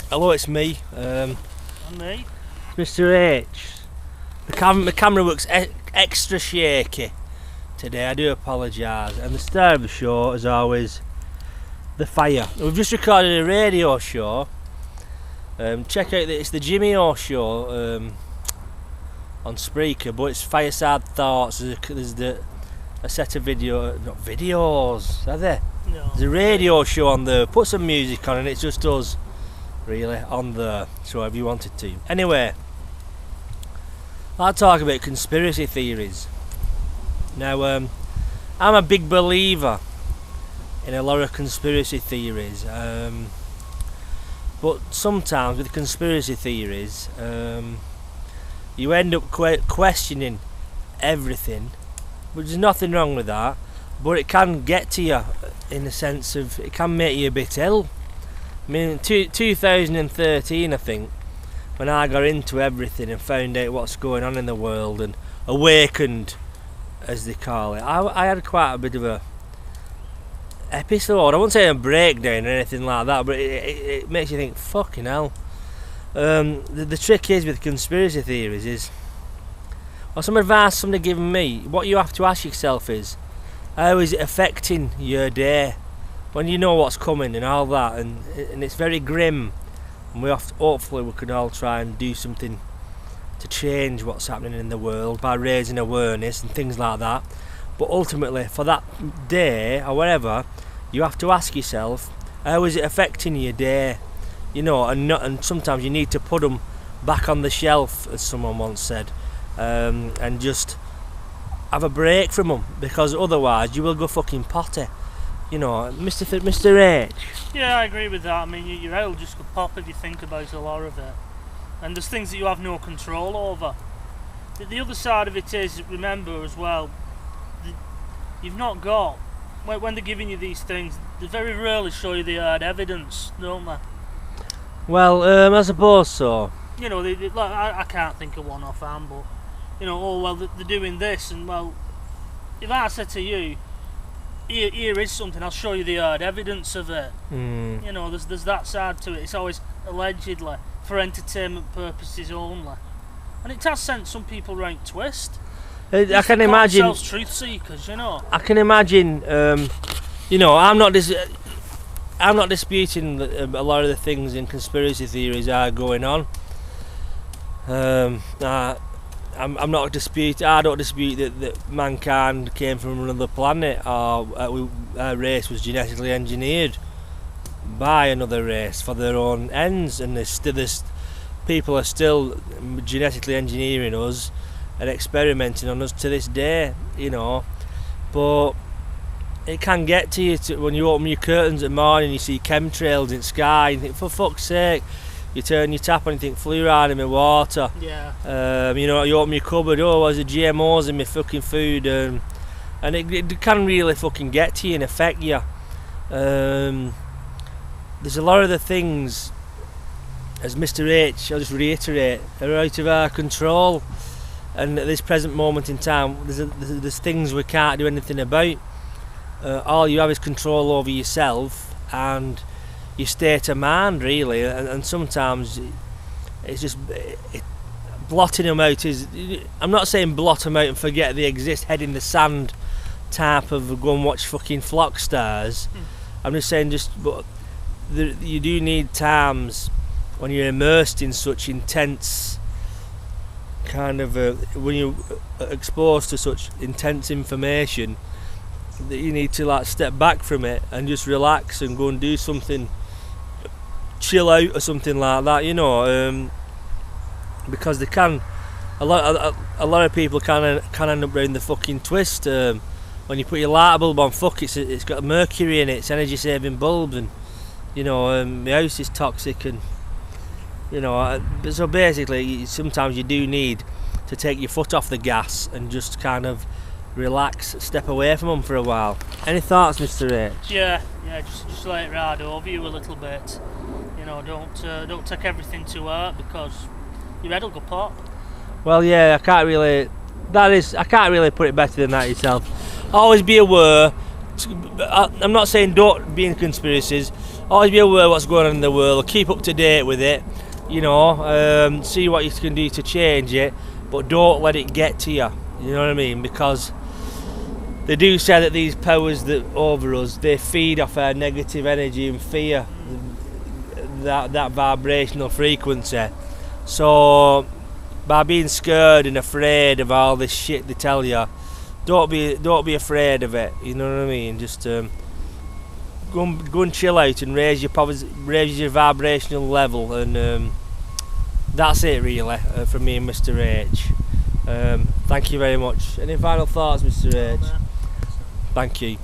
Hello, it's me. And me. Mr. H. The camera looks extra shaky today. I do apologise. And the star of the show, as always, the fire. We've just recorded a radio show. Check out it's the Jimmy O show on Spreaker, but it's Fireside Thoughts. There's a set of not videos, are there? No. There's a radio show on there. Put some music on, and it's just us, really, on there. So if you wanted to. Anyway, I'll talk about conspiracy theories. Now, I'm a big believer in a lot of conspiracy theories. But sometimes with conspiracy theories, you end up questioning everything. But there's nothing wrong with that. But it can get to you in the sense of it can make you a bit ill. I mean, in 2013, I think, when I got into everything and found out what's going on in the world and awakened, as they call it, I had quite a bit of a episode. I won't say a breakdown or anything like that, but it makes you think, fucking hell. The trick is with conspiracy theories is, or some advice somebody given me, what you have to ask yourself is, how is it affecting your day when you know what's coming and all that, and it's very grim, and hopefully we can all try and do something to change what's happening in the world by raising awareness and things like that. But ultimately, for that day or whatever, you have to ask yourself, how is it affecting your day? You know, and sometimes you need to put them back on the shelf, as someone once said, and just have a break from them, because otherwise you will go fucking potty. You know, Mr. H. Yeah, I agree with that. I mean, your head will just go pop if you think about a lot of it. And there's things that you have no control over. The other side of it is, remember as well, you've not got, when they're giving you these things, they very rarely show you the hard evidence, don't they? Well, I suppose so. You know, like, I can't think of one offhand, but, you know, oh, well, they're doing this, and, well, if I said to you, here is something, I'll show you the hard evidence of it. You know, there's that side to it. It's always allegedly for entertainment purposes only. And it has sent some people round twist. I can imagine themselves truth seekers, you know. I can imagine. You know, I'm not disputing that a lot of the things in conspiracy theories are going on. I'm not disputing. I don't dispute that mankind came from another planet, or our race was genetically engineered by another race for their own ends, and there's people are still genetically engineering us and experimenting on us to this day, you know. But it can get to you when you open your curtains at morning, you see chemtrails in the sky, and you think, for fuck's sake. You turn your tap on and you think, fluoride in my water. Yeah. You know, you open your cupboard, oh, there's GMOs in my fucking food, and it can really fucking get to you and affect you. There's a lot of the things, as Mr. H, I'll just reiterate, are out of our control, and at this present moment in time, there's things we can't do anything about. All you have is control over yourself and your state of mind, really, and sometimes it's just blotting them out is. I'm not saying blot them out and forget they exist, head in the sand type of go and watch fucking flock stars. I'm just saying, but you do need times when you're immersed in such intense kind of when you're exposed to such intense information, that you need to like step back from it and just relax and go and do something, chill out or something like that, you know, because a lot of people can end up round the fucking twist. When you put your light bulb on, it's got mercury in it, it's energy saving bulbs, and you know, the house is toxic, and you know, so basically sometimes you do need to take your foot off the gas and just kind of relax, step away from them for a while. Any thoughts, Mr. H? Yeah, just let it ride over you a little bit. You know, don't take everything to heart, because your head will go pop. Well, yeah, I can't really put it better than that yourself. Always be aware. I'm not saying don't be in conspiracies. always be aware of what's going on in the world, keep up to date with it, you know, see what you can do to change it, but don't let it get to you, you know what I mean, because they do say that these powers that over us, they feed off our negative energy and fear, that vibrational frequency. So by being scared and afraid of all this shit they tell you, don't be afraid of it, you know what I mean, just go and chill out and raise your vibrational level, and that's it really, from me and Mr. H. Thank you very much. Any final thoughts, Mr. H? Thank you.